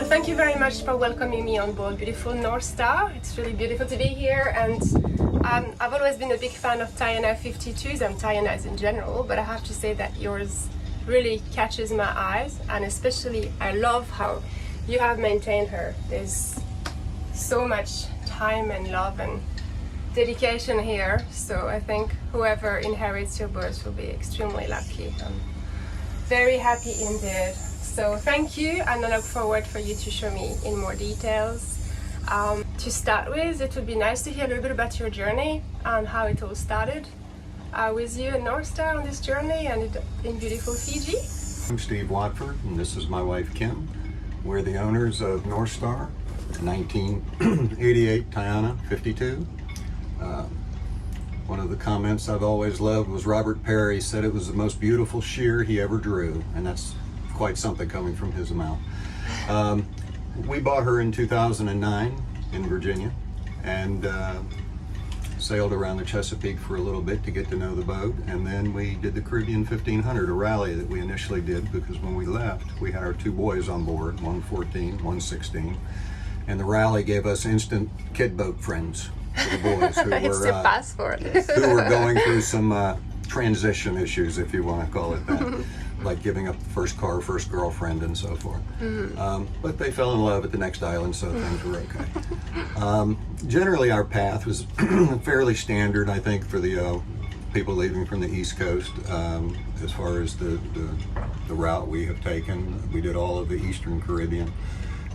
Well, thank you very much for welcoming me on board beautiful North Star. It's really beautiful to be here, and I've always been a big fan of Tayana 52s and Tayanas in general, but I have to say that yours really catches my eyes, and especially I love how you have maintained her. There's so much time and love and dedication here, so I think whoever inherits your boat will be extremely lucky. I'm very happy indeed. So thank you, and I look forward for you to show me in more details. To start with, it would be nice to hear a little bit about your journey and how it all started with you and North Star on this journey and in beautiful Fiji. I'm Steve Watford, and this is my wife Kim. We're the owners of North Star, 1988 Tayana 52. One of the comments I've always loved was Robert Perry said it was the most beautiful shear he ever drew, and that's quite something coming from his mouth. We bought her in 2009 in Virginia and sailed around the Chesapeake for a little bit to get to know the boat, and then we did the Caribbean 1500, a rally that we initially did because when we left we had our two boys on board, one 14, one 16, and the rally gave us instant kid boat friends for the boys who were going through some transition issues, if you want to call it that. Like giving up the first car, first girlfriend, and so forth. But they fell in love at the next island, so things were okay. Generally, our path was fairly standard, I think, for the people leaving from the East Coast. As far as the route we have taken, we did all of the Eastern Caribbean,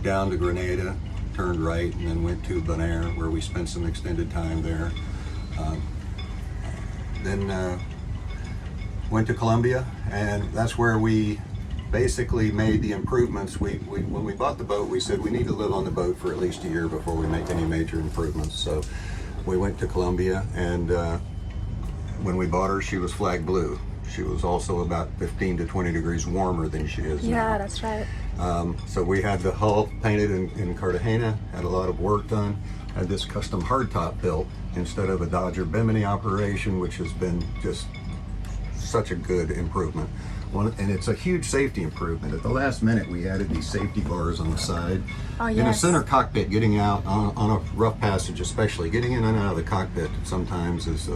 down to Grenada, turned right, and then went to Bonaire, where we spent some extended time there. Then went to Colombia, and that's where we basically made the improvements. When we bought the boat, we said we need to live on the boat for at least a year before we make any major improvements. So we went to Colombia, and when we bought her, she was flag blue. She was also about 15 to 20 degrees warmer than she is now. Yeah, that's right. So we had the hull painted in Cartagena, had a lot of work done, had this custom hardtop built instead of a Dodger Bimini operation, which has been just such a good improvement. And it's a huge safety improvement. At the last minute, we added these safety bars on the side. Oh, yes. In a center cockpit, getting out on a rough passage, especially getting in and out of the cockpit sometimes is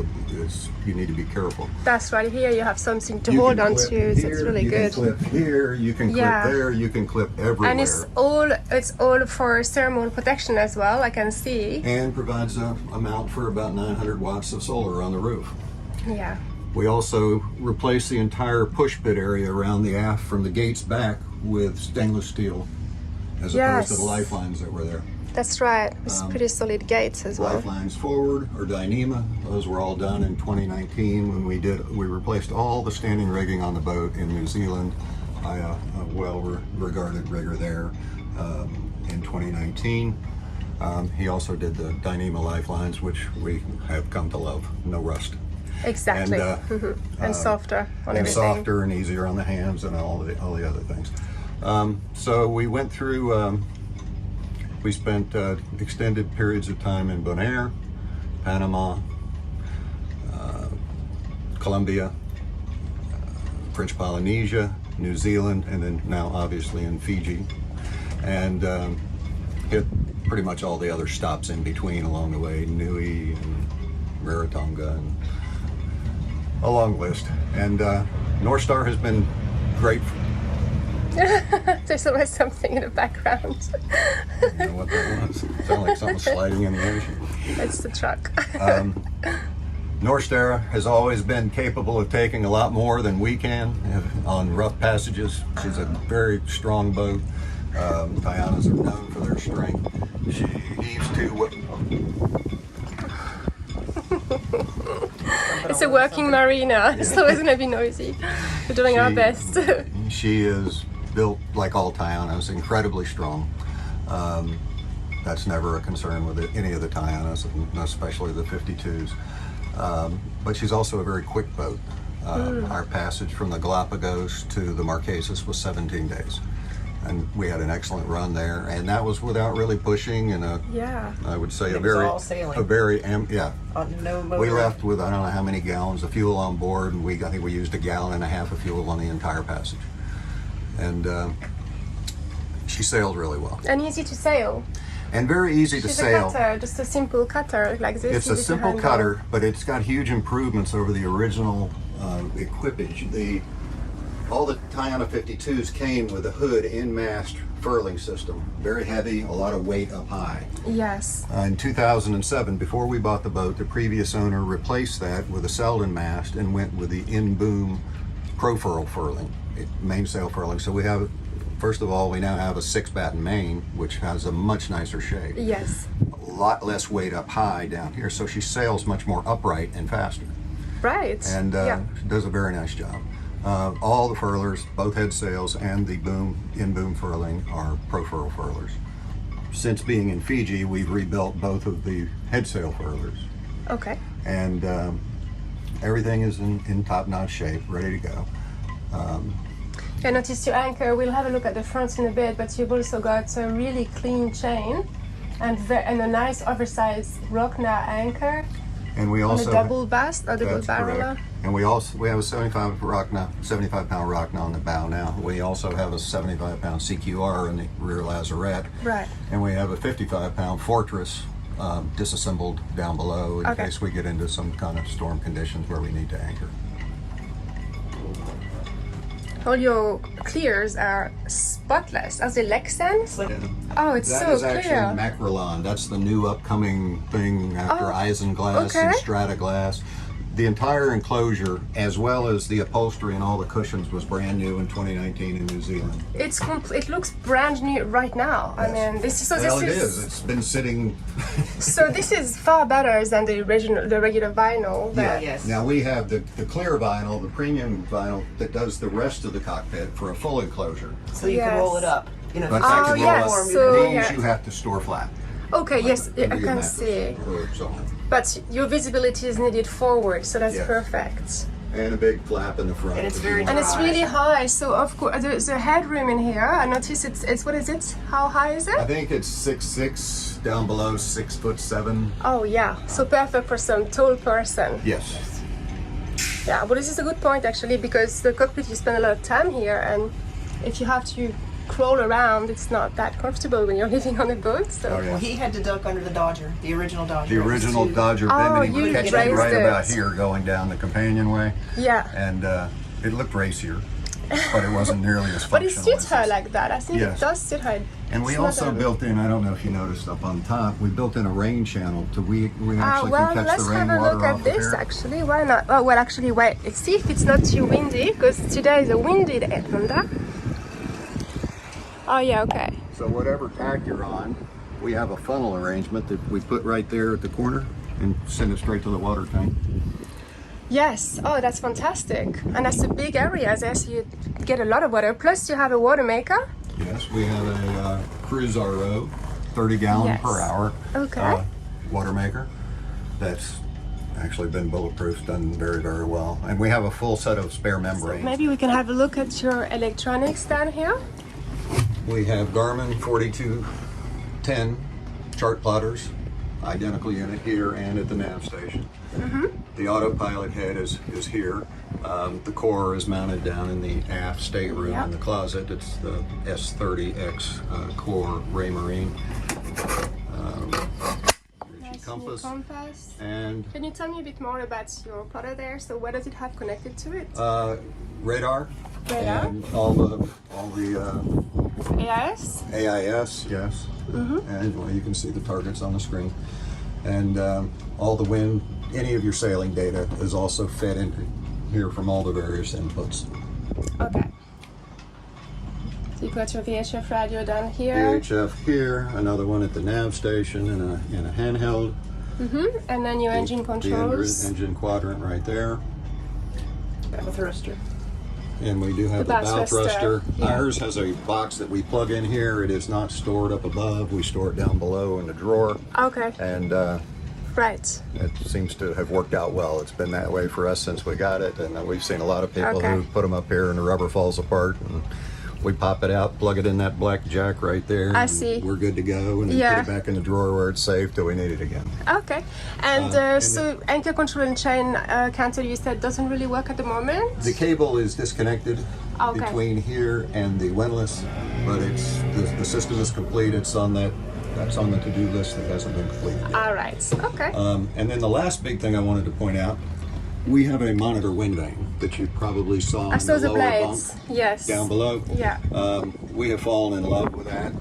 you need to be careful. That's right. Here you have something to hold on to, so it's really good. You can clip here, you can clip there, you can clip everywhere. And it's all for thermal protection as well, I can see. And provides a mount for about 900 watts of solar on the roof. Yeah. We also replaced the entire push bit area around the aft from the gates back with stainless steel, as opposed to the lifelines that were there. That's right. It's pretty solid gates as well. Lifelines forward or Dyneema, those were all done in 2019 when we replaced all the standing rigging on the boat in New Zealand by a well-regarded rigger there in 2019. He also did the Dyneema lifelines, which we have come to love. No rust. Exactly. And softer on everything. Softer and easier on the hands and all the other things. So we went through, we spent extended periods of time in Bonaire, Panama, Colombia, French Polynesia, New Zealand, and then now obviously in Fiji. And hit pretty much all the other stops in between along the way, Nui and Rarotonga, and a long list. And North Star has been great. There's always something in the background. I don't know what that was. It sounded like something sliding in the ocean. It's the truck. North Star has always been capable of taking a lot more than we can on rough passages. She's a very strong boat. Tayanas are known for their strength. She heaves to what... It's a working marina. It's always going to be noisy. We're doing our best. She is built like all Tayanas, incredibly strong. That's never a concern with any of the Tayanas, especially the 52s. But she's also a very quick boat. Our passage from the Galapagos to the Marquesas was 17 days. And we had an excellent run there, and that was without really pushing, and I would say no motor. We left with I don't know how many gallons of fuel on board, and I think we used 1.5 gallons of fuel on the entire passage. And she sails really well. And easy to sail. And very easy to She's sail. a cutter, just a simple cutter like this. It's a easy to simple handle. cutter, but it's got huge improvements over the original equipage. All the Tayana 52s came with a hood in-mast furling system. Very heavy, a lot of weight up high. Yes. In 2007, before we bought the boat, the previous owner replaced that with a Selden mast and went with the in-boom profurl furling, mainsail furling. So we have, first of all, we now have a 6-batten main, which has a much nicer shape. Yes. A lot less weight up high down here, so she sails much more upright and faster. Right. And she does a very nice job. All the furlers, both head sails and the in-boom furling, are profurl furlers. Since being in Fiji, we've rebuilt both of the head sail furlers. Okay. And everything is in top-notch shape, ready to go. I noticed your anchor. We'll have a look at the front in a bit, but you've also got a really clean chain and a nice oversized Rockna anchor. And we On also a double bast or double that's barrel. correct. And we have a 75 pound Rockna on the bow now. We also have a 75-pound CQR in the rear lazarette. Right. And we have a 55-pound Fortress disassembled down below in case we get into some kind of storm conditions where we need to anchor. All your clears are spotless. Are they Lexan? Oh, it's That so is actually clear. Macrolon. That's the new upcoming thing after Isinglass and Strata Glass. The entire enclosure, as well as the upholstery and all the cushions, was brand new in 2019 in New Zealand. It looks brand new right now. Yes. I mean, this It is. It's been sitting. So this is far better than the regular vinyl. Yes. Now we have the clear vinyl, the premium vinyl that does the rest of the cockpit for a full enclosure. So you can roll it up. You know, But if that it's can too roll yes, up. warm, you so- can roll These yeah. you have to store flat. Okay, yes, I Under your can mattress see. or so on. But your visibility is needed forward, so that's Yes. perfect. And a big flap in the front. And it's if you very want. And it's Right. really high, so of course the headroom in here. I notice it's what is it? How high is I it? think it's 6'6", down below 6'7". Oh yeah, so perfect for some tall person. Yes. Yeah, but this is a good point actually, because the cockpit, you spend a lot of time here, and if you have to crawl around, it's not that comfortable when you're living on a boat. So. Oh, yeah. Well, he had to duck under the Dodger, the original Dodger. The It was original too- Dodger Oh, Bimini you would catch raised me right it. about here going down the companionway. Yeah. And it looked racier, but it wasn't nearly as But functional. it suits as her this. like that. I think Yes. it does suit her. And we It's not also a- built in, I don't know if you noticed up on top, we built in a rain channel to we actually well, can catch let's the have a rainwater look off at of this here. actually. Why not? Oh, well, actually, wait. Let's see if it's not too windy, because today is a windy day, Linda. Oh, yeah, okay. So whatever tack you're on, we have a funnel arrangement that we put right there at the corner and send it straight to the water tank. Yes. Oh, that's fantastic. And that's a big area there, so you get a lot of water. Plus, you have a water maker. Yes, we have a Cruise RO, 30 gallon Yes. per hour Okay. water maker. That's actually been bulletproof, done very, very well. And we have a full set of spare membranes. Maybe we can have a look at your electronics down here. We have Garmin 4210 chart plotters, identical unit here and at the nav station. The autopilot head is here. The core is mounted down in the aft stateroom in the closet. It's the S30X core Raymarine. Nice Compass. new compass. And Can you tell me a bit more about your plotter there? So what does it have connected to it? radar. Radar? And all the AIS? AIS, yes. And well, you can see the targets on the screen. And all the wind, any of your sailing data is also fed into here from all the various inputs. Okay. So you've got your VHF radio down here. VHF here, another one at the nav station, and a handheld. And then your engine The controls. engine quadrant right there. Have a thruster. And we do have the bow bow thruster. yeah. Ours has a box that we plug in here. It is not stored up above. We store it down below in the drawer. Okay, And right. it seems to have worked out well. It's been that way for us since we got it. And we've seen a lot of people Okay. who put them up here and the rubber falls apart. And we pop it out, plug it in that black jack right there. I and see. We're good to go. And then Yeah. put it back in the drawer where it's safe till we need it again. Okay. And and so anchor control and chain counter, you said, doesn't really work at the moment? The cable is disconnected Okay. between here and the windlass, but it's the system is complete. It's on that's on the to-do list that hasn't been completed yet. All right. Okay. And then the last big thing I wanted to point out, we have a monitor wind vane that you probably saw I in saw the the lower blades. bunk Yes. down below. Yeah. We have fallen in love with that.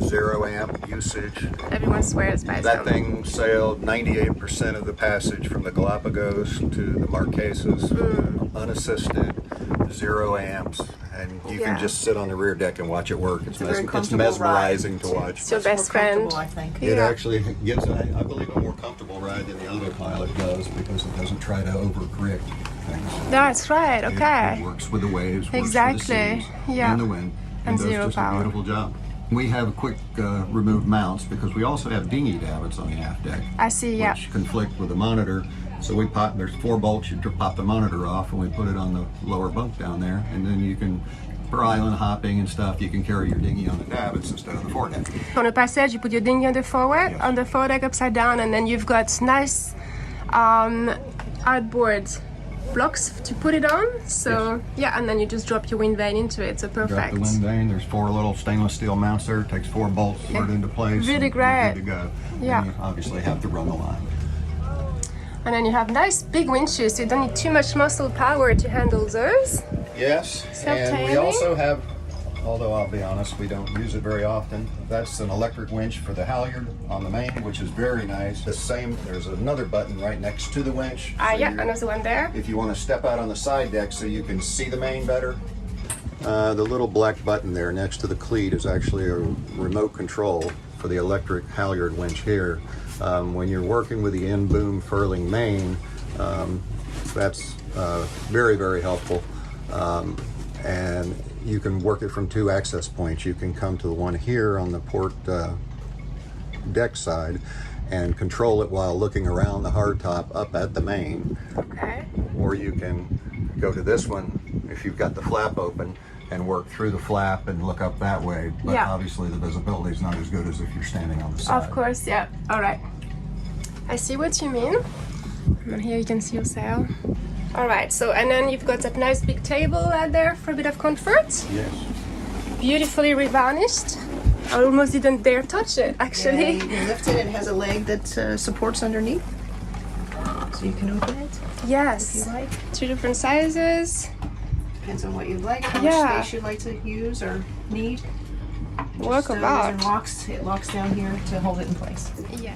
0 amp usage. Everyone swears by That them. thing sailed 98% of the passage from the Galapagos to the Marquesas, unassisted, 0 amps, and you Yeah. can just sit on the rear deck and watch it work. It's, a very it's comfortable mesmerizing ride. to watch. It's your Much more best friend. comfortable, I think. It Yeah. actually gives, I believe, a more comfortable ride than the autopilot does because it doesn't try to overcorrect things. That's right. It Okay. works with the waves, works Exactly. with the seas, Yeah. and the wind, And does zero just power. a beautiful job. We have quick remove mounts because we also have dinghy davits on the aft deck. I see. Yeah. Which conflict with the monitor. So we pop, there's 4 bolts, you pop the monitor off and we put it on the lower bunk down there, and then you can, for island hopping and stuff, you can carry your dinghy on the davits instead of the foredeck. On the passage, you put your dinghy on the forward, Yes. on the foredeck upside down, and then you've got nice outboard blocks to put it on. So yeah, and then you just drop your wind vane into it. So perfect. Drop the wind vane, there's 4 little stainless steel mounts there, it takes 4 bolts to put it into place. Really and great. you're good to go. Yeah. And you obviously have to run the line. And then you have nice big winches, so you don't need too much muscle power to handle those. Yes, and we Self-tailing? also have, although I'll be honest, we don't use it very often. That's an electric winch for the halyard on the main, which is very nice. The same, there's another button right next to the winch. So Yeah, you're- another one there. If you want to step out on the side deck so you can see the main better, the little black button there next to the cleat is actually a remote control for the electric halyard winch here. When you're working with the end boom furling main, that's very, very helpful. And you can work it from 2 access points. You can come to the one here on the port deck side and control it while looking around the hardtop up at the main. Okay. Or you can go to this one if you've got the flap open and work through the flap and look up that way. But Yeah. obviously the visibility is not as good as if you're standing on the side. Of course, yeah. All right. I see what you mean. And here you can see your sail. All right. So and then you've got that nice big table out there for a bit of comfort. Yes. Beautifully revarnished. I almost didn't dare touch it, actually. And you lift it, it has a leg that supports underneath. So you can open it if Yes. you like. 2 different sizes. Depends on what you like, how Yeah. much space you'd like to use or need. Work of Just, art. it locks down here to hold it in place. Yeah.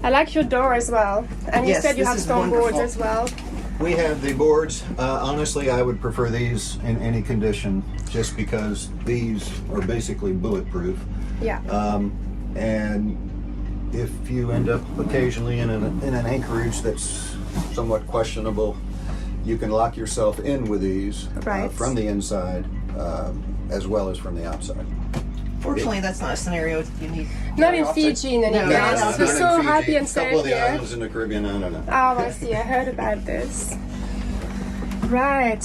I like your door as well. And you Yes, said you this have is stone boards wonderful. as well. We have the boards. Honestly, I would prefer these in any condition just because these are basically bulletproof. Yeah. And if you end up occasionally in an anchorage that's somewhat questionable, you can lock yourself in with these Right. from the inside as well as from the outside. Fortunately, that's not a scenario you need. Not very in often. Fiji in any No, case. no, no, We're no. so happy and A couple safe of the here. islands in the Caribbean, I don't know. Oh, I see. I heard about this. Right.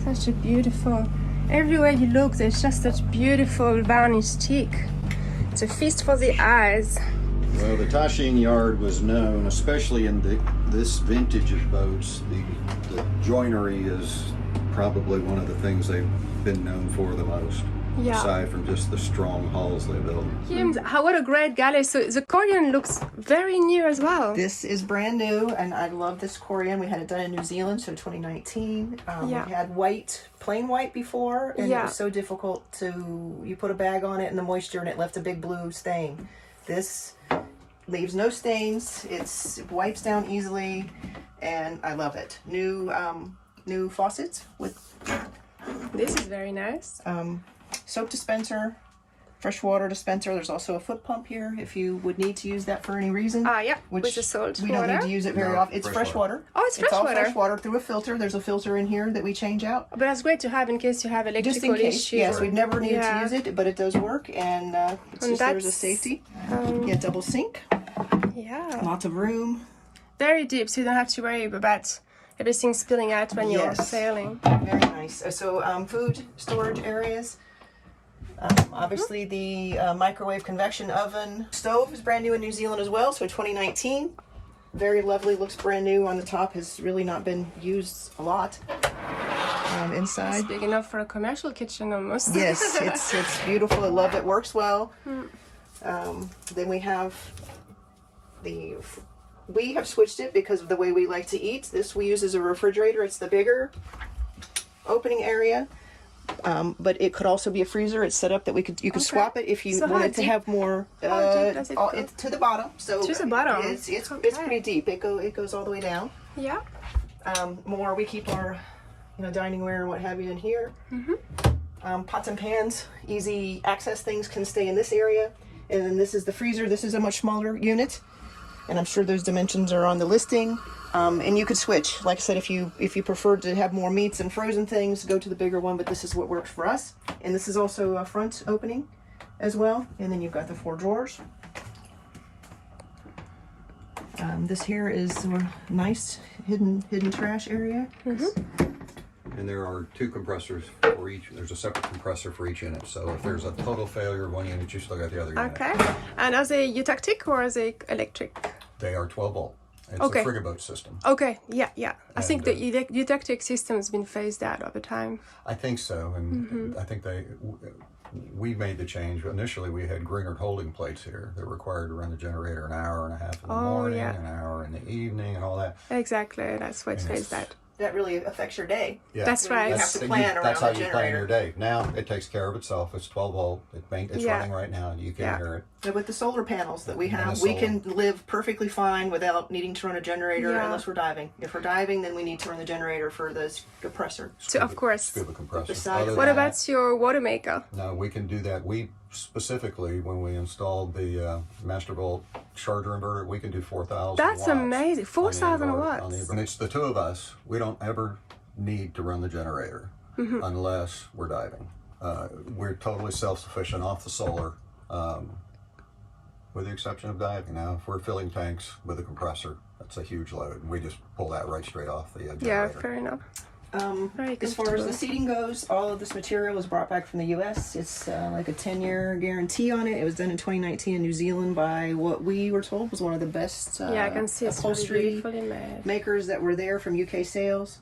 Such a beautiful. Everywhere you look, there's just such beautiful varnished teak. It's a feast for the eyes. Well, the Tashing Yard was known, especially in this vintage of boats, the joinery is probably one of the things they've been known for the most. Yeah. Aside from just the strong hulls they build. Kim, what a great galley. So the Korean looks very new as well. This is brand new, and I love this Korean. We had it done in New Zealand, so 2019. Yeah. We had white, plain white before, and Yeah. it was so difficult you put a bag on it in the moisture, and it left a big blue stain. This leaves no stains. It wipes down easily, and I love it. New faucets with This is very nice. soap dispenser, fresh water dispenser. There's also a foot pump here if you would need to use that for any reason. Yeah, with the salt we don't water. need to use it very No, often. It's fresh fresh water. Oh, it's fresh all water. fresh water through a filter. There's a filter in here that we change out. But that's great to have in case you have electrical Just in case. issues. Yes, we've never needed Yeah. to use it, but it does work, and it's And just there's a that's, safety. Um, Yeah, double sink, Yeah. lots of room. Very deep, so you don't have to worry about everything spilling out when you're Yes. sailing. Very nice. So food storage areas. Obviously, the microwave convection oven stove is brand new in New Zealand as well, so 2019. very lovely, looks brand new on the top, has really not been used a lot. Inside. It's big enough for a commercial kitchen almost. Yes, it's beautiful. I love it. Works well. Then we have we have switched it because of the way we like to eat. This we use as a refrigerator. It's the bigger opening area, but it could also be a freezer. It's set up that you could swap it if you wanted to have more. How deep does it go? It's to the bottom. So To the bottom. It's Okay. pretty deep. It goes all the way down. Yeah. More we keep our dining ware and what have you in here. Pots and pans, easy access things can stay in this area. And then this is the freezer. This is a much smaller unit, and I'm sure those dimensions are on the listing. And you could switch. Like I said, if you prefer to have more meats and frozen things, go to the bigger one. But this is what works for us. And this is also a front opening as well. And then you've got the 4 drawers. This here is a nice hidden trash area. And there are 2 compressors for each. There's a separate compressor for each unit. So if there's a total failure of one unit, you still got the other unit. Okay. And are they eutactic or are they electric? They are 12 volt. It's Okay. a frigaboat system. Okay. Yeah. I think And, the eutactic system has been phased out over time. I think so, and I think we made the change. Initially, we had Greener holding plates here that were required to run the generator an hour and a half in the morning, yeah. an hour in the evening, and all that. Exactly. That's why it's And phased out. That really affects your day. Yeah. That's right. You have to plan around That's how the you plan generator. your day. Now it takes care of itself. It's 12 volt. It's Yeah. running right now, and you can Yeah. hear it. And with the solar panels that we And have, the we solar. can live perfectly fine without needing to run a generator Yeah. unless we're diving. If we're diving, then we need to run the generator for the compressor. So, of course. Scuba compressor. Besides- Other What than about your water maker? that, no, we can do that. We specifically, when we installed the Master Volt charger inverter, we can do 4,000 That's watts amazing. on the 4,000 inverter- watts. on the- And it's the 2 of us. We don't ever need to run the generator unless we're diving. We're totally self-sufficient off the solar, with the exception of diving. Now, if we're filling tanks with a compressor, that's a huge load. We just pull that right straight off the generator. Yeah, fair enough. Very As far as comfortable. the seating goes, all of this material was brought back from the U.S. It's like a 10-year guarantee on it. It was done in 2019 in New Zealand by what we were told was one of the best Yeah, I can see it's really upholstery beautifully made. makers that were there from UK sales.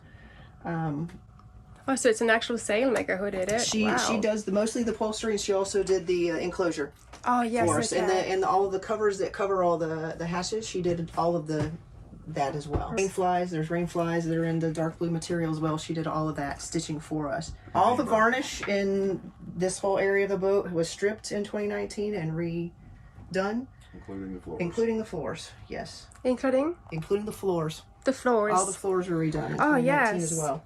Oh, so it's an actual sailmaker who did it. She does mostly the upholstery, and she also did the enclosure Oh yes, for us, okay. and all of the covers that cover all the hatches. She did all of that as well. Rain flies, there's rain flies that are in the dark blue material as well. She did all of that stitching for us. All the varnish in this whole area of the boat was stripped in 2019 and redone, Including the floors. including the floors. Yes, Including including the floors. the floors. All the floors were redone in Oh, 2019 yes. as well.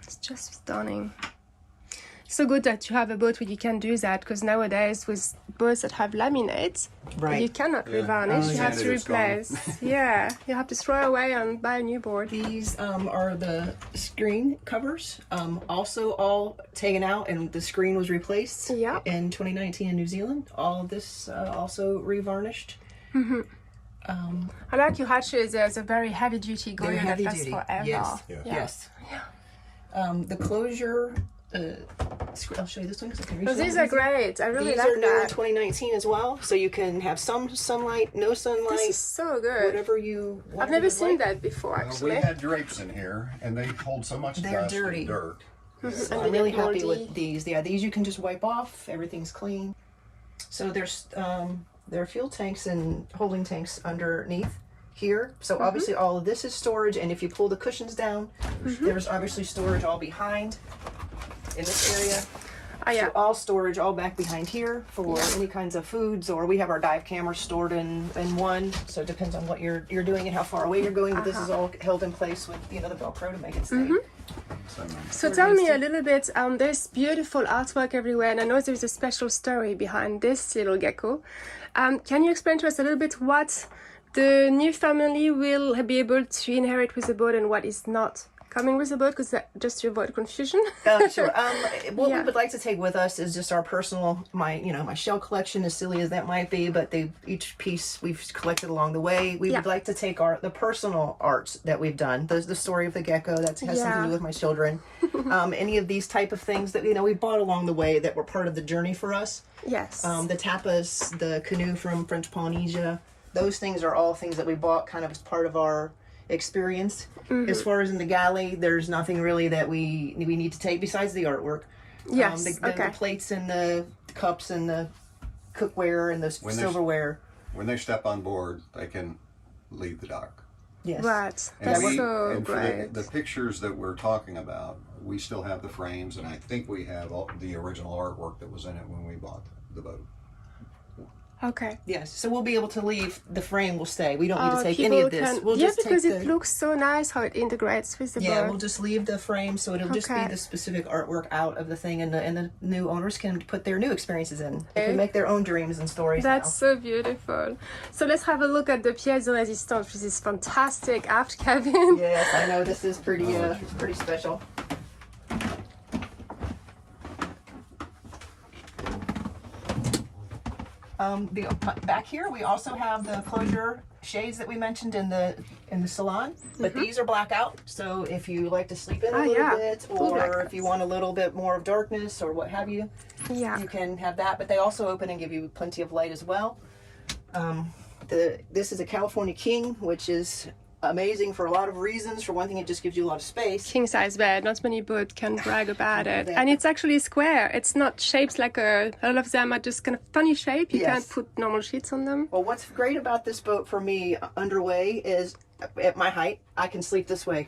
It's just stunning. So good that you have a boat where you can do that, because nowadays with boats that have laminates, Right. you cannot Yeah. revarnish. Oh, You yeah. have to It's gone. replace. Yeah, you have to throw away and buy a new board. These are the screen covers, also all taken out, and the screen was replaced Yeah. in 2019 in New Zealand. All of this also revarnished. I like your hatches. There's a very heavy duty They're Goya that heavy lasts duty. forever. Yes. Yeah. Yes. The closure. I'll show you this one because I can reach. Oh, it these out are easy. great. I really These like are new in that. 2019 as well, so you can have some sunlight, no sunlight, This is so good. whatever you. I've never seen that before, We actually. had drapes in here, and they hold so much They're dust dirty. and dirt. So And I'm they really get happy moldy. with these. Yeah, these you can just wipe off. Everything's clean. So there are fuel tanks and holding tanks underneath here. So obviously all of this is storage, and if you pull the cushions down, there's obviously storage all behind in this area. Oh, yeah. So all storage all back behind here for any kinds of foods, or we have our dive cameras stored in one. So it depends on what you're doing and how far away you're going. But this is all held in place with the Velcro to make it stay. So tell me a little bit, there's beautiful artwork everywhere, and I know there's a special story behind this little gecko. Can you explain to us a little bit what the new family will be able to inherit with the boat and what is not coming with the boat, because just to avoid confusion? Sure. What Yeah. we would like to take with us is just our personal, my shell collection, as silly as that might be, but each piece we've collected along the way. We would Yeah. like to take the personal art that we've done. The story of the gecko that has something to Yeah. do with my children. Any of these type of things that we bought along the way that were part of the journey for us. Yes. The tapas, the canoe from French Polynesia, those things are all things that we bought kind of as part of our experience. As far as in the galley, there's nothing really that we need to take besides the artwork. Yes. The plates and the cups and the cookware and the silverware. When they step on board, they can leave the dock. Yes. Right. And That's we, so and for great. the pictures that we're talking about, we still have the frames, and I think we have all the original artwork that was in it when we bought the boat. Okay. Yes. So we'll be able to leave. The frame will stay. We don't need to take People any of this. can- We'll yeah, just because take it the, looks so nice how it integrates with the Yeah, boat. we'll just leave the frame, so it'll just be Okay. the specific artwork out of the thing, and the new owners can put their new experiences in. They can make their own dreams and stories. That's so beautiful. So let's have a look at the pièce de résistance, which is fantastic aft cabin. now. Yes, I know this is pretty special. Back here we also have the closure shades that we mentioned in the salon, but these are blackout. So if you like to sleep in a little bit, Full or blackouts. if you want a little bit more of darkness or what have you, Yeah. you can have that. But they also open and give you plenty of light as well. This is a California King, which is amazing for a lot of reasons. For one thing, it just gives you a lot of space. King size bed. Not many boats can brag about it. That- And it's actually square. It's not shaped like a lot of them are just kind of funny shape. You Yes. can't put normal sheets on them. Well, what's great about this boat for me underway is at my height, I can sleep this way.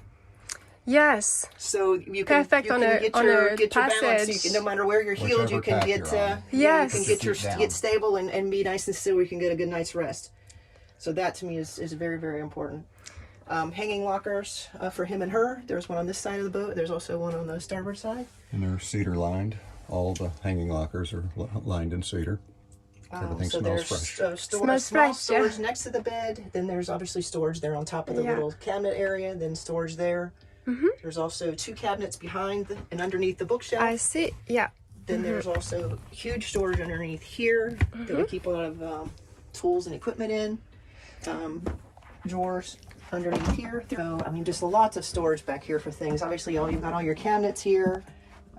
Yes. So you can, Perfect you on can a- get on your a get your balance. So you passage. can, no matter where you're heeled, you Whichever can tack get you're on. Yes. you can get your Keep down. get stable and be nice and still. You can get a good night's rest. So that to me is very, very important. Hanging lockers for him and her. There's one on this side of the boat. There's also one on the starboard side. And they're cedar lined. All the hanging lockers are lined in cedar. Everything So smells there's fresh. small Smells fresh, storage yeah. next to the bed. Then there's obviously storage there on top of the Yeah. little cabinet area. Then storage there. There's also two cabinets behind and underneath the bookshelf. I see. Yeah. Then there's also huge storage underneath here that we keep a lot of tools and equipment in. Drawers underneath here. So, I mean, just lots of storage back here for things. Obviously, you've got all your cabinets here,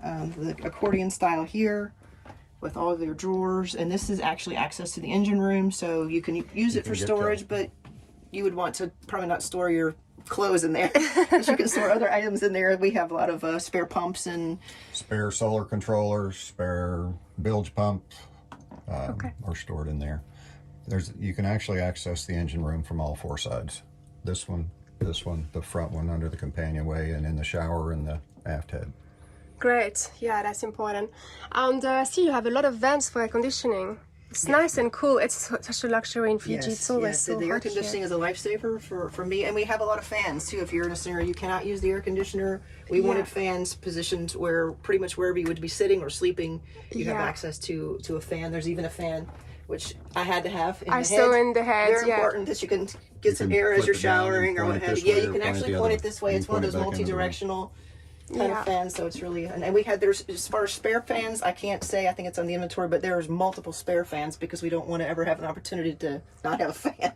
the accordion style here with all of your drawers. And this is actually access to the engine room, so you can use it for can get storage, but you would want to probably not store your clothes in there. But you can store other items in there. We have a lot of spare pumps and Spare solar controllers, spare bilge pump are stored in there. You can actually access the engine room from all four sides. This one, the front one under the companionway, and in the shower and the aft head. Great. Yeah, that's important. And I see you have a lot of vents for air conditioning. It's nice and cool. It's such a luxury in Fiji. It's always so the air hot here. conditioning is a lifesaver for me, and we have a lot of fans too. If you're in a scenario you cannot use the air conditioner, we wanted fans positioned where pretty much wherever you would be sitting or sleeping, you have Yeah. access to a fan. There's even a fan which I had to have in I the saw head. in the head, Very yeah. important that you can get some can air as flip you're it down and showering or point what it have this you. Yeah, way you or can point it actually the point other it this way. way. It's You one point of it those back into the room. multi-directional kind Yeah. of fans, so it's really, and we had, there's, as far as spare fans, I can't say, I think it's on the inventory, but there's multiple spare fans because we don't want to ever have an opportunity to not have a fan.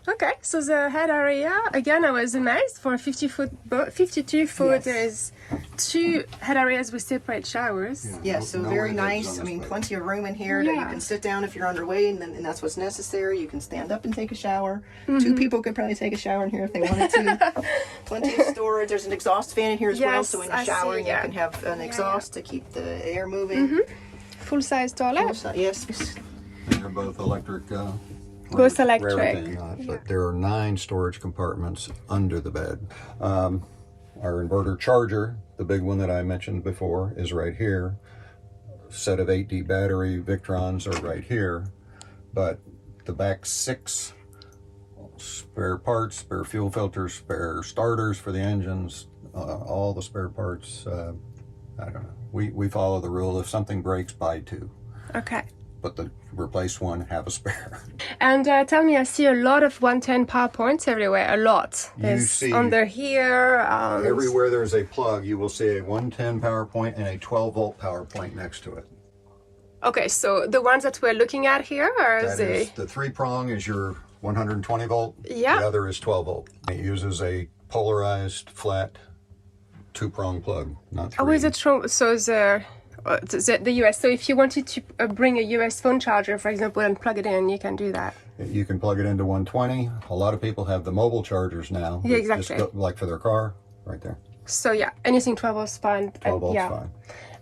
Okay, so the head area, again, I was amazed for a 52 foot, Yes. there's two head areas with separate showers. Yeah, so No very overheads nice. on I this mean, boat. plenty of room in here that you Yeah. can sit down if you're underway, and that's what's necessary. You can stand up and take a shower. Two people could probably take a shower in here if they wanted to. Plenty of storage. There's an exhaust fan in here as well, Yes, so when I you're see, showering, yeah. you can have an exhaust to keep the air moving. Full size toilet. So, yes. And they're both electric. Both electric. Rarity, but there are 9 storage compartments under the bed. Our inverter charger, the big one that I mentioned before, is right here. Set of 8D battery Victrons are right here, but the back 6 spare parts, spare fuel filters, spare starters for the engines, all the spare parts. I don't know. We follow the rule: if something breaks, buy 2. Okay. But the replace one, have a spare. And tell me, I see a lot of 110 power points everywhere, a lot. There's see- under here. Everywhere there's a plug, you will see a 110 power point and a 12 volt power point next to it. Okay, so the ones that we're looking at here are That the... is, the 3-prong is your 120 volt. Yeah. The other is 12 volt. It uses a polarized flat 2-prong plug, not 3. Oh, is it true? So the US. So if you wanted to bring a US phone charger, for example, and plug it in, you can do that. You can plug it into 120. A lot of people have the mobile chargers now. Yeah, exactly. Just go, like for their car, right there. So yeah, anything 12 volts fine. 12 volts yeah. fine.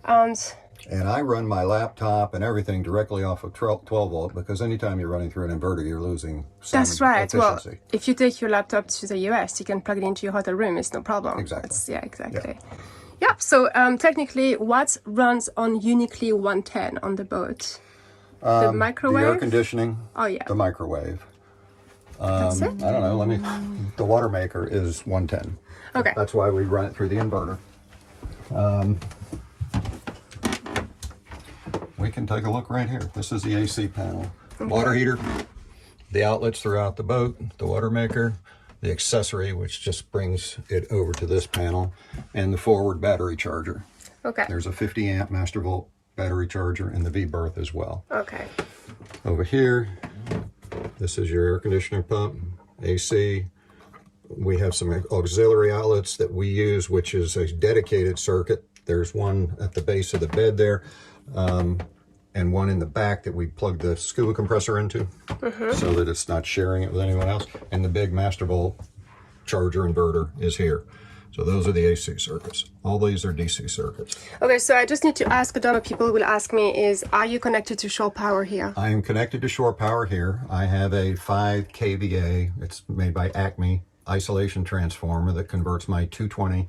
And And I run my laptop and everything directly off of 12 volt because anytime you're running through an inverter, you're losing some that's right. efficiency. Well, if you take your laptop to the US, you can plug it into your hotel room. It's no problem. Exactly. Yeah, exactly. Yeah. So technically, what runs on uniquely 110 on the boat? The microwave? The air conditioning. Oh, yeah. The microwave. That's it? I don't know. The water maker is 110. Okay. That's why we run it through the inverter. We can take a look right here. This is the AC panel. Okay. Water heater, the outlets throughout the boat, the water maker, the accessory, which just brings it over to this panel, and the forward battery charger. Okay. There's a 50 amp master volt battery charger in the V berth as well. Okay. Over here, this is your air conditioner pump, AC. We have some auxiliary outlets that we use, which is a dedicated circuit. There's one at the base of the bed there, and one in the back that we plug the scuba compressor into so that it's not sharing it with anyone else. And the big master volt charger inverter is here. So those are the AC circuits. All these are DC circuits. Okay, so I just need to ask, a lot of people will ask me is, are you connected to shore power here? I am connected to shore power here. I have a 5 kVA, it's made by Acme, isolation transformer that converts my 220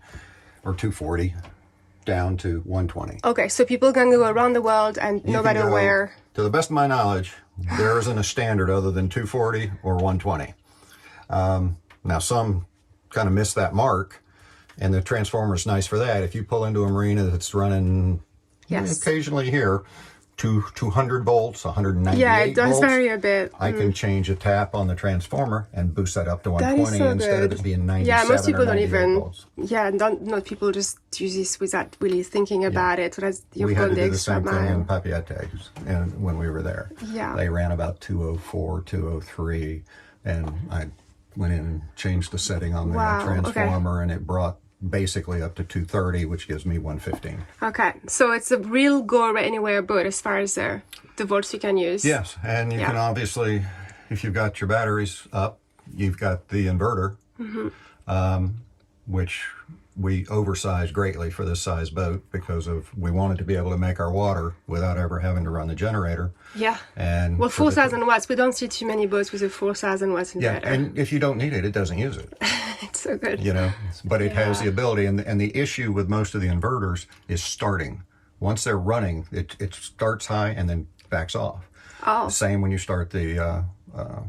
or 240 down to 120. Okay, so people can go around the world and no matter where. To the best of my knowledge, there isn't a standard other than 240 or 120. Now some kind of miss that mark, and the transformer is nice for that. If you pull into a marina that's running occasionally here, 200 volts, 198 yeah, it does volts, vary a bit. I can change a tap on the transformer and boost that up to 120 so instead good. of it being 97 yeah, most people or don't 98 even. volts. Yeah, not people just do this without really thinking about it. So you've We had gone to the do the extra same thing in mile. Papiates and when we were there. Yeah. They ran about 204, 203, and I went in and changed the setting on the transformer, and it brought basically up to 230, which gives me 115. Okay, so it's a real go anywhere boat as far as the volts you can use. Yes, and you can obviously, if you've got your batteries up, you've got the inverter, which we oversized greatly for this size boat because we wanted to be able to make our water without ever having to run the generator. Yeah. And well, 4,000 watts. We don't see too many boats with a 4,000 watts inverter. yeah, and if you don't need it, it doesn't use it. It's so good. You know, but it has the ability, and the issue with most of the inverters is starting. Once they're running, it starts high and then backs off. Oh. Same when you start the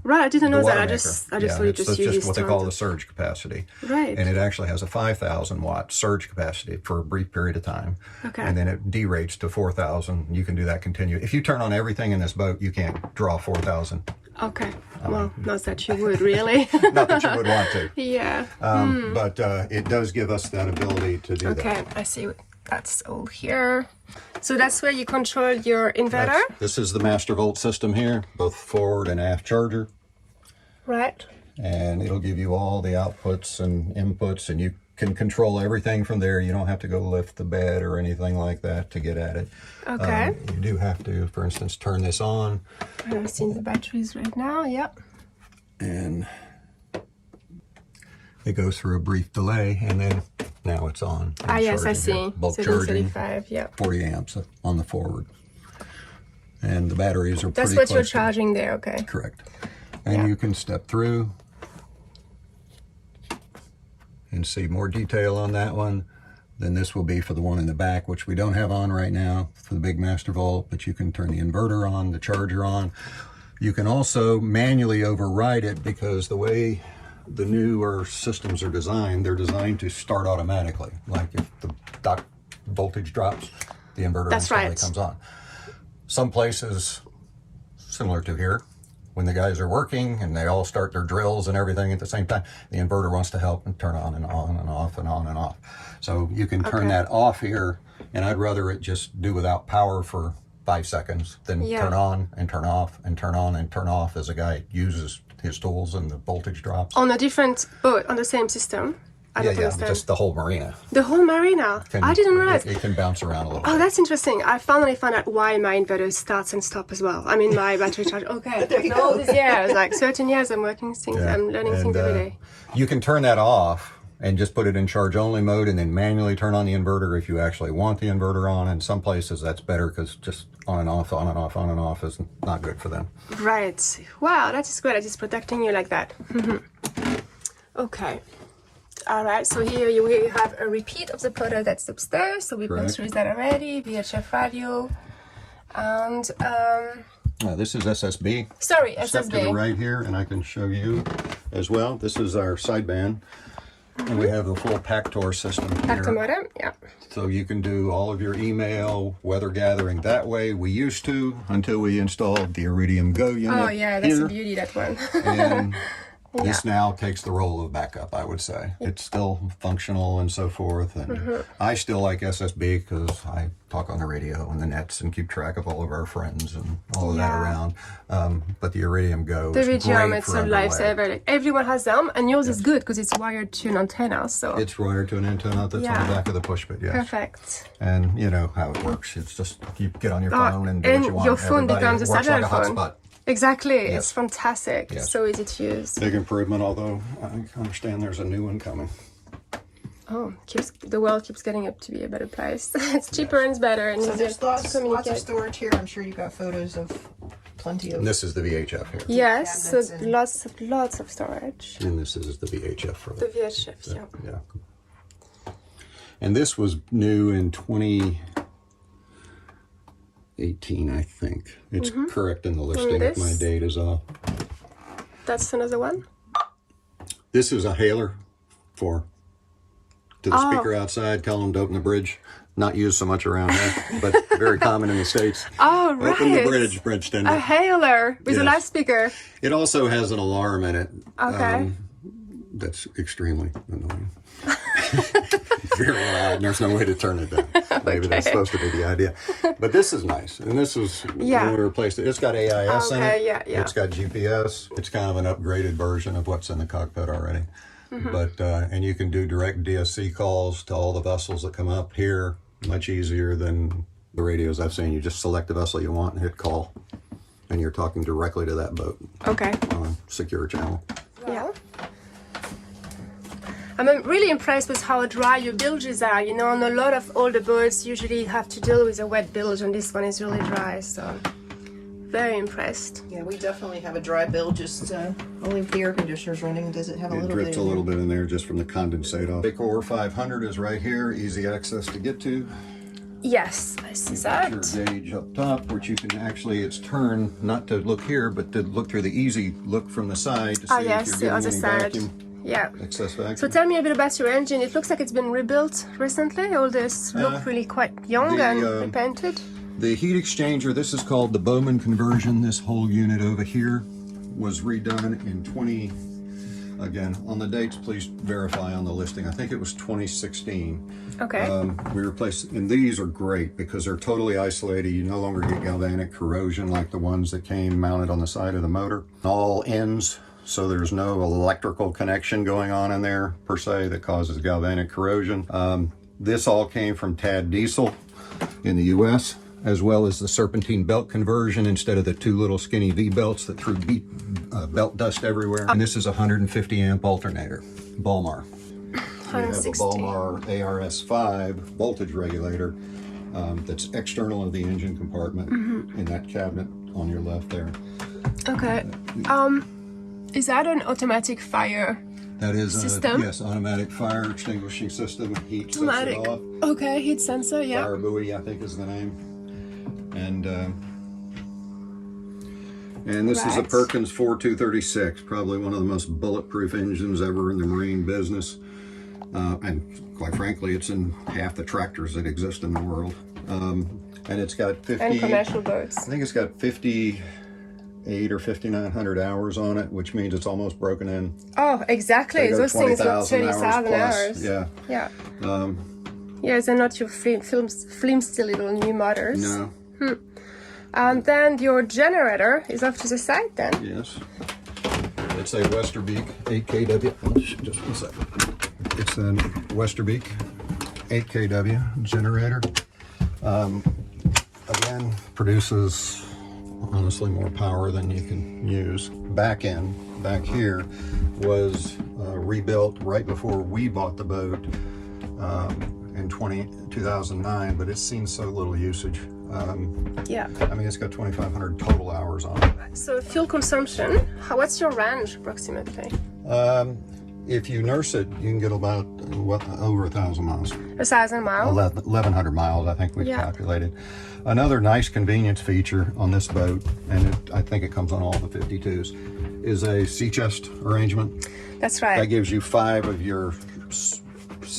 right, I didn't know that. water I maker. just it's use just this what they to call the surge capacity. Right. And it actually has a 5,000 watt surge capacity for a brief period of time. Okay. And then it derates to 4,000. You can do that continue. If you turn on everything in this boat, you can't draw 4,000. Okay. Well, not that you would really. Not that you would want to. Yeah. But it does give us that ability to do that. Okay, I see. That's all here. So that's where you control your inverter? This is the master volt system here, both forward and aft charger. Right. And it'll give you all the outputs and inputs, and you can control everything from there. You don't have to go lift the bed or anything like that to get at it. Okay. You do have to, for instance, turn this on. I'm seeing the batteries right now. Yep. And it goes through a brief delay, and then now it's on. Ah, yes, I see. Here. Bulk charging, 735, yep. 40 amps on the forward. And the batteries are That's pretty what close you're to- charging there, okay. Correct. And you can step through and see more detail on that one. Then this will be for the one in the back, which we don't have on right now for the big master volt, but you can turn the inverter on, the charger on. You can also manually override it because the way the newer systems are designed, they're designed to start automatically. Like if the dock voltage drops, the inverter instantly comes on. Some places, similar to here, when the guys are working and they all start their drills and everything at the same time, the inverter wants to help and turn on and on and off and on and off. So you can turn that off here, and I'd rather it just do without power for 5 seconds than turn on and turn off and turn on and turn off as a guy uses his tools and the voltage drops. On a different boat, on the same system? I don't understand. just the whole marina. The whole marina. I didn't realize. It can bounce around a little Oh, bit. that's interesting. I finally found out why my inverter starts and stops as well. I mean, my battery charge. Okay, There you after all go. these years, like 13 years, I'm working things. Yeah. I'm learning things every day. You can turn that off and just put it in charge only mode and then manually turn on the inverter if you actually want the inverter on. In some places that's better because just on and off, on and off, on and off is not good for them. Right. Wow, that is great. It is protecting you like that. Okay. All right. So here we have a repeat of the product that's upstairs. So we've gone through that already. VHF radio. And This is SSB. sorry, Step to the SSB. right here, and I can show you as well. This is our sideband, and we have the full Pactor system Actor here. modem. Yeah. So you can do all of your email, weather gathering that way. We used to until we installed the Iridium Go unit. Oh yeah, that's here. a beauty, that one. And this now takes the role of backup, I would say. It's still functional and so forth. And I still like SSB because I talk on the radio and the nets and keep track of all of our friends and all of that Yeah. around. But the Iridium Go The is Iridium, great it's for a underway. lifesaver. Like, everyone has them, and yours is good because it's wired to an antenna. So It's wired to an antenna that's on the back of the push bit, yes. perfect. And you know how it works. It's just you get on your phone and do what you want. your phone Everybody becomes a works like satellite a phone. hotspot. Exactly. Yes. It's fantastic. Yes. So easy to use. Big improvement, although I understand there's a new one coming. Oh, the world keeps getting up to be a better place. It's cheaper and it's better and So easier there's to lots of communicate. storage here. I'm sure you got photos of plenty of. And this is the VHF here. Yes, so cabinets and- lots of storage. And this is the VHF for The VHF, yeah. Yeah. And this was new in 2018, I think. It's correct in the listing if my this? date is off. That's another one. This is a hailer to the speaker outside. Tell them to open the bridge. Not used so much around here, but very common in the States. Oh, right. Open the bridge, bridge tender. A hailer with a Yes. loudspeaker. It also has an alarm in it. Okay. That's extremely annoying. Very loud, and there's no way to turn it down. Maybe that's supposed to be the idea. But this is nice, and this is Yeah. when we replaced it. It's got AIS in Okay, it. yeah. It's got GPS. It's kind of an upgraded version of what's in the cockpit already. But and you can do direct DSC calls to all the vessels that come up here. Much easier than the radios I've seen. You just select the vessel you want and hit call, and you're talking directly to that boat Okay. on a secure channel. Yeah. I'm really impressed with how dry your bilges are. You know, on a lot of older boats, usually you have to deal with a wet bilge, and this one is really dry. So, very impressed. Yeah, we definitely have a dry bill. Just only if the air conditioner's running does it have a It little drips bit. a little bit in there just from the condensate off. Core 500 is right here, easy access to get to. Yes, I see that. Your gauge up top, which you can actually, it's turned not to look here, but to look through the easy look from the side to see Yes, if the you're other getting any side. vacuum, Yeah. excess vacuum. So tell me a bit about your engine. It looks like it's been rebuilt recently. All this look really quite young and repainted. The heat exchanger, this is called the Bowman conversion. This whole unit over here was redone in again, on the dates, please verify on the listing. I think it was 2016. Okay. We replaced, and these are great because they're totally isolated. You no longer get galvanic corrosion like the ones that came mounted on the side of the motor. All ends, so there's no electrical connection going on in there per se that causes galvanic corrosion. This all came from TAD Diesel in the US, as well as the serpentine belt conversion instead of the two little skinny V belts that threw belt dust everywhere. And this is a 150 amp alternator, Balmar. We have a 160. Balmar ARS5 voltage regulator that's external of the engine compartment in that cabinet on your left there. Okay. Is that an automatic fire? That is System? yes, automatic fire extinguishing system. Heat sets Automatic. it off. Okay, heat sensor, yeah. Fire buoy, I think is the name. And this is a Right. Perkins 4236, probably one of the most bulletproof engines ever in the marine business. And quite frankly, it's in half the tractors that exist in the world. And it's got 50, And commercial boats. I think it's got 58 or 5,900 hours on it, which means it's almost broken in. Oh, exactly. They go Those things are 20,000 30,000 hours. Yeah. Yeah. Yeah, they're not your flimsy little new motors. No. And then your generator is off to the side then. Yes. It's a Westerbeek 8 kW. Just one second. It's It's an Westerbeek 8 kW generator. Again, produces honestly more power than you can use. Back here was rebuilt right before we bought the boat in 2009, but it's seen so little usage. Yeah. I mean, it's got 2,500 total hours on it. So fuel consumption, what's your range approximately? If you nurse it, you can get about over 1,000 miles. 1,000 miles? 1,100 miles, I think we've calculated. Another nice convenience feature on this boat, and I think it comes on all the 52s, is a sea chest arrangement. That's right. That gives you 5 of your Less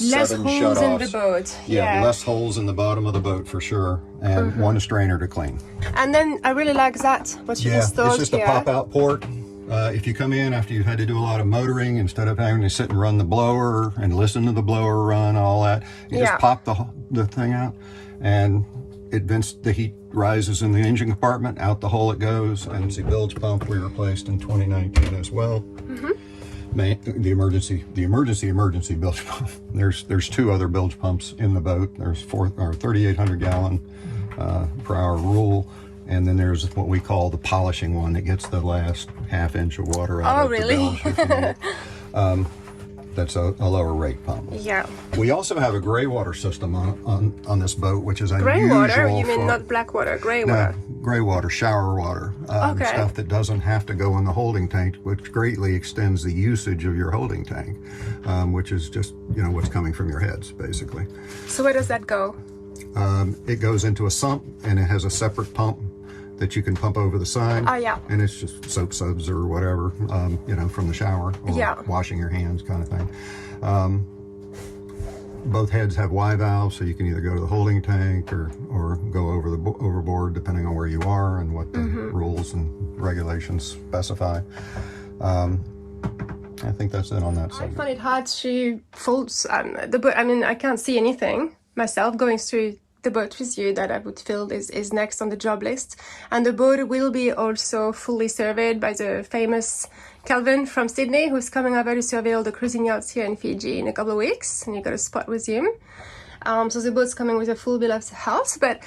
7 holes shut-offs. in the boat. Yeah, less holes in the bottom of the boat for sure, and one strainer to clean. And then I really like that, what you installed it's just here. a pop-out port. If you come in after you've had to do a lot of motoring, instead of having to sit and run the blower and listen to the blower run, all that, you just pop the thing out, and it vents, the heat rises in the engine compartment, out the hole it goes, and it's a bilge pump we replaced in 2019 as well. The emergency bilge pump. There's 2 other bilge pumps in the boat. There's 3,800 gallon per hour rule. And then there's what we call the polishing one that gets the last ½ inch of water out of the bilge. That's a lower rate pump. Yeah. We also have a gray water system on this boat, which is unusual. Gray water? You mean not black water, gray water? No, gray water, shower water. Stuff that doesn't have to go in the holding tank, which greatly extends the usage of your holding tank, which is just, what's coming from your heads, basically. So where does that go? It goes into a sump, and it has a separate pump that you can pump over the side. Oh, yeah. And it's just soap suds or whatever, from the shower or washing your hands kind of thing. Both heads have Y valves, so you can either go to the holding tank or go overboard, depending on where you are and what the rules and regulations specify. I think that's it on that side. I find it hard to fold the boat. I mean, I can't see anything myself going through the boat with you that I would feel is next on the job list. And the boat will be also fully surveyed by the famous Calvin from Sydney, who's coming over to survey all the cruising yachts here in Fiji in a couple of weeks, and you got a spot with him. So the boat's coming with a full bill of health. But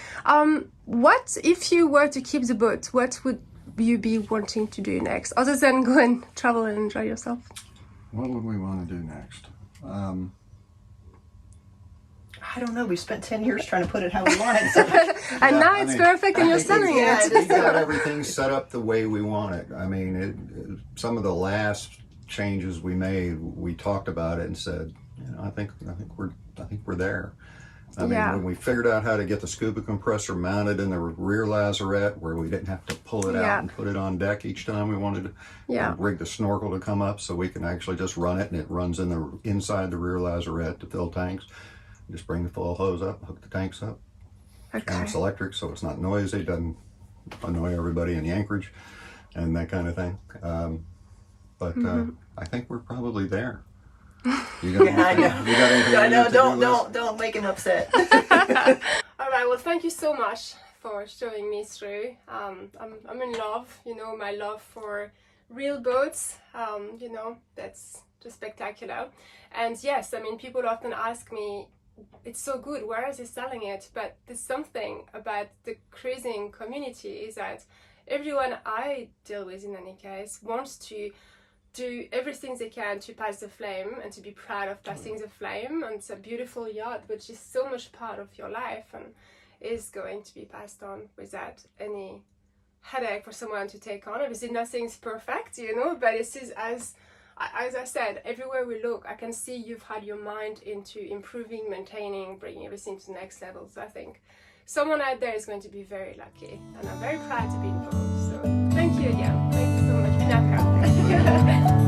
what if you were to keep the boat? What would you be wanting to do next, other than go and travel and enjoy yourself? What would we want to do next? I don't know. We spent 10 years trying to put it how we want it. So And now it's perfect and you're selling it. We got everything set up the way we want it. I mean, some of the last changes we made, we talked about it and said, I think we're there. I mean, when we figured out how to get the scuba compressor mounted in the rear lazarette, where we didn't have to pull it out and put it on deck each time we wanted to rig the snorkel to come up, so we can actually just run it, and it runs inside the rear lazarette to fill tanks. Just bring the full hose up, hook the tanks up. Okay. And it's electric, so it's not noisy, doesn't annoy everybody in the anchorage and that kind of thing. But I think we're probably there. You got anything I know. Don't make him upset. All right. Well, thank you so much for showing me through. I'm in love. My love for real boats. That's just spectacular. And yes, I mean, people often ask me, it's so good, where is he selling it? But there's something about the cruising community is that everyone I deal with, in any case, wants to do everything they can to pass the flame and to be proud of passing the flame. And it's a beautiful yacht, which is so much part of your life and is going to be passed on without any headache for someone to take on. Obviously, nothing's perfect, but it is as I said, everywhere we look, I can see you've had your mind into improving, maintaining, bringing everything to the next level. So I think someone out there is going to be very lucky, and I'm very proud to be involved. So thank you again. Thank you so much.